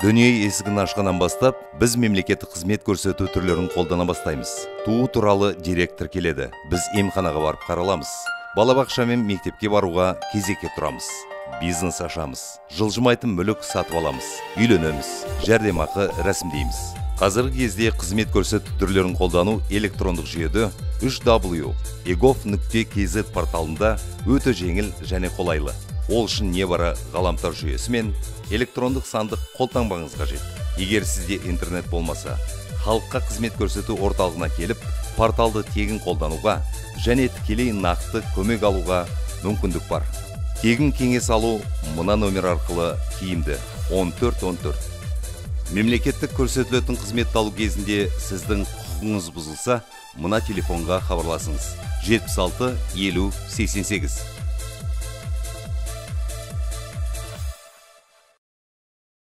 Дүние есігін ашқаннан бастап, біз мемлекеттік қызмет көрсету түрлерін қолдана бастаймыз. Туу туралы директор келеді. Біз емханаға барып қараламыз. Балабақша мен мектепке баруға кезекке тұрамыз. Бизнес ашамыз. Жылжымайтын мүлік сатып аламыз. Үйленеміз. Жәрдемақы рәсімдейміз. Қазіргі кезде қызмет көрсету түрлерін қолдану электрондық жүйеде 3w.egov.kz порталында өте жеңіл және қолайлы. Ол үшін небары ғаламтор жүйесі мен электрондық сандық қолтаңбаңыз қажет. Егер сізде интернет болмаса, халыққа қызмет көрсету орталығына келіп, порталды тегін қолдануға және тікелей нақты көмек алуға мүмкіндік бар. Тегін кеңес алу мына номер арқылы тиімді 1414. Мемлекеттік көрсетілетін қызмет алу кезінде сіздің құқығыңыз бұзылса, мына телефонға хабарласыңыз. 76 50 88.